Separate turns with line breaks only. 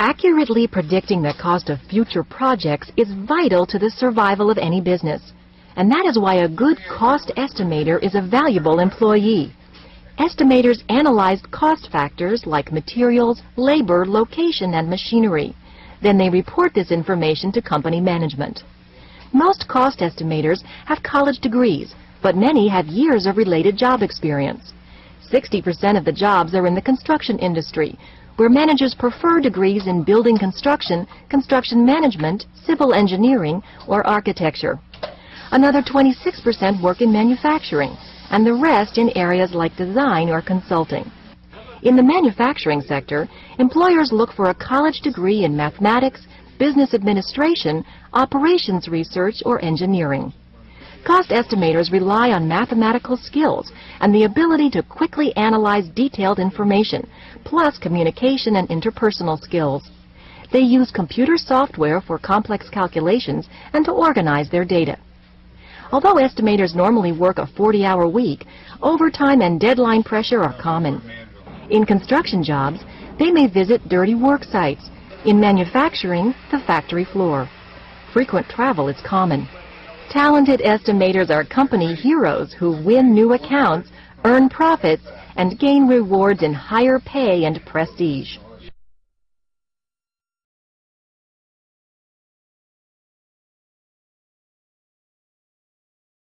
Accurately predicting the cost of future projects is vital to the survival of any business. And that is why a good cost estimator is a valuable employee. Estimators analyze cost factors like materials, labor, location, and machinery. Then they report this information to company management. Most cost estimators have college degrees, but many have years of related job experience. 60% of the jobs are in the construction industry, where managers prefer degrees in building construction, construction management, civil engineering, or architecture. Another 26% work in manufacturing, and the rest in areas like design or consulting. In the manufacturing sector, employers look for a college degree in mathematics, business administration, operations research, or engineering. Cost estimators rely on mathematical skills and the ability to quickly analyze detailed information, plus communication and interpersonal skills. They use computer software for complex calculations and to organize their data. Although estimators normally work a 40-hour week, overtime and deadline pressure are common. In construction jobs, they may visit dirty work sites. In manufacturing, the factory floor. Frequent travel is common. Talented estimators are company heroes who win new accounts, earn profits, and gain rewards in higher pay and prestige.